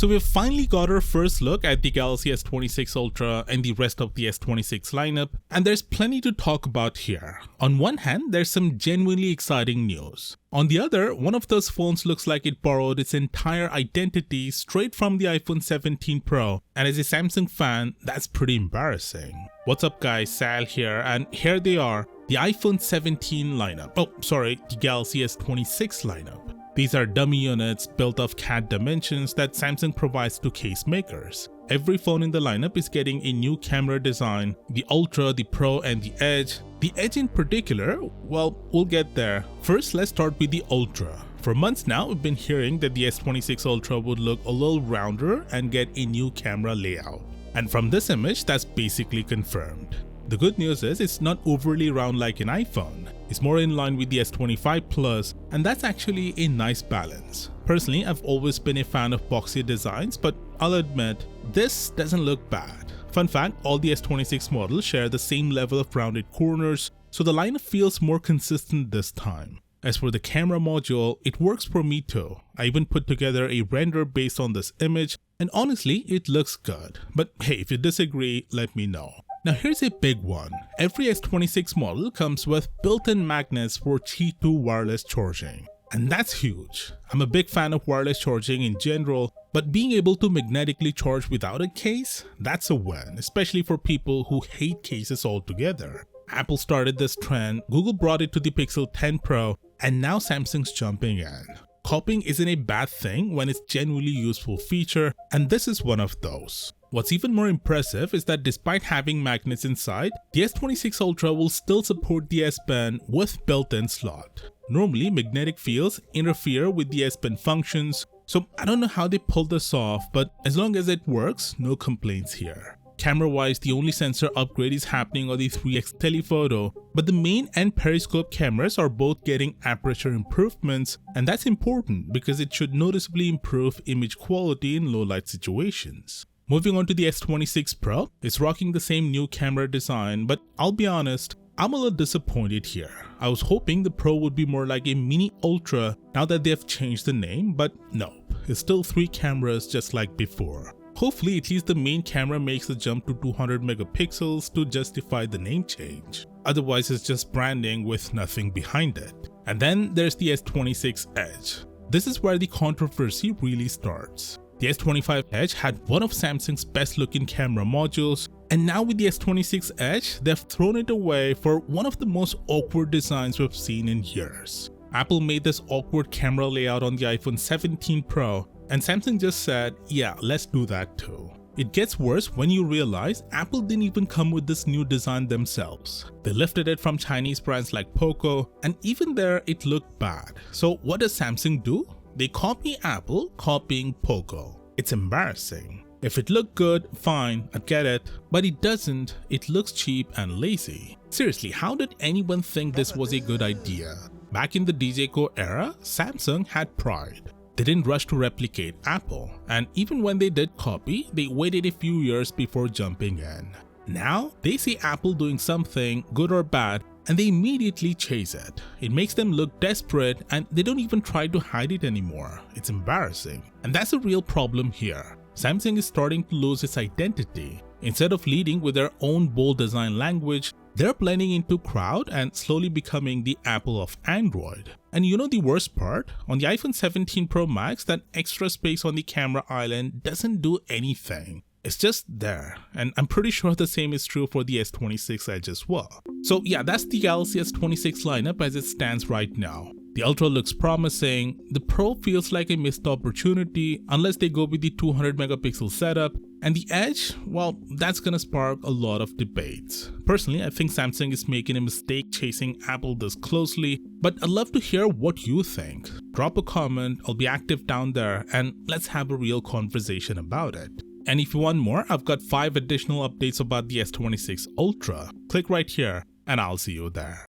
So we've finally got our first look at the Galaxy S26 Ultra and the rest of the S26 lineup, and there's plenty to talk about here. On one hand, there's some genuinely exciting news. On the other, one of those phones looks like it borrowed its entire identity straight from the iPhone 17 Pro, and as a Samsung fan, that's pretty embarrassing. What's up guys, Sal here, and here they are, the iPhone 17 lineup. The Galaxy S26 lineup. These are dummy units built of CAD dimensions that Samsung provides to case makers. Every phone in the lineup is getting a new camera design, the Ultra, the Pro and the Edge. The Edge in particular, well, we'll get there. First, let's start with the Ultra. For months now, we've been hearing that the S26 Ultra would look a little rounder and get a new camera layout. And from this image, that's basically confirmed. The good news is it's not overly round like an iPhone. It's more in line with the S25 Plus, and that's actually a nice balance. Personally, I've always been a fan of boxy designs, but I'll admit, this doesn't look bad. Fun fact, all the S26 models share the same level of rounded corners, so the lineup feels more consistent this time. As for the camera module, it works for me too. I even put together a render based on this image, and honestly, it looks good. But hey, if you disagree, let me know. Now here's a big one. Every S26 model comes with built-in magnets for Qi 2 wireless charging. And that's huge. I'm a big fan of wireless charging in general, but being able to magnetically charge without a case, that's a win, especially for people who hate cases altogether. Apple started this trend, Google brought it to the Pixel 10 Pro, and now Samsung's jumping in. Copying isn't a bad thing when it's genuinely useful feature, and this is one of those. What's even more impressive is that despite having magnets inside, the S26 Ultra will still support the S Pen with built-in slot. Normally, magnetic fields interfere with the S Pen functions, so I don't know how they pulled this off, but as long as it works, no complaints here. Camera-wise, the only sensor upgrade is happening on the 3x telephoto, but the main and periscope cameras are both getting aperture improvements, and that's important because it should noticeably improve image quality in low-light situations. Moving on to the S26 Pro, it's rocking the same new camera design, but I'll be honest, I'm a little disappointed here. I was hoping the Pro would be more like a mini Ultra now that they've changed the name, but nope, it's still 3 cameras just like before. Hopefully at least the main camera makes the jump to 200 megapixels to justify the name change. Otherwise it's just branding with nothing behind it. And then there's the S26 Edge. This is where the controversy really starts. The S25 Edge had one of Samsung's best looking camera modules, and now with the S26 Edge, they've thrown it away for one of the most awkward designs we've seen in years. Apple made this awkward camera layout on the iPhone 17 Pro, and Samsung just said, yeah, let's do that too. It gets worse when you realize Apple didn't even come with this new design themselves. They lifted it from Chinese brands like Poco, and even there it looked bad. So what does Samsung do? They copy Apple, copying Poco. It's embarrassing. If it looked good, fine, I get it, but it doesn't, it looks cheap and lazy. Seriously, how did anyone think this was a good idea? Back in the DJCo era, Samsung had pride. They didn't rush to replicate Apple, and even when they did copy, they waited a few years before jumping in. Now, they see Apple doing something, good or bad, and they immediately chase it. It makes them look desperate and they don't even try to hide it anymore. It's embarrassing. And that's a real problem here. Samsung is starting to lose its identity. Instead of leading with their own bold design language, they're blending into crowd and slowly becoming the Apple of Android. And you know the worst part? On the iPhone 17 Pro Max, that extra space on the camera island doesn't do anything. It's just there, and I'm pretty sure the same is true for the S26 Edge as well. So yeah, that's the Galaxy S26 lineup as it stands right now. The Ultra looks promising, the Pro feels like a missed opportunity unless they go with the 200 megapixel setup, and the Edge, well, that's gonna spark a lot of debates. Personally, I think Samsung is making a mistake chasing Apple this closely, but I'd love to hear what you think. Drop a comment, I'll be active down there, and let's have a real conversation about it. And if you want more, I've got 5 additional updates about the S26 Ultra. Click right here and I'll see you there.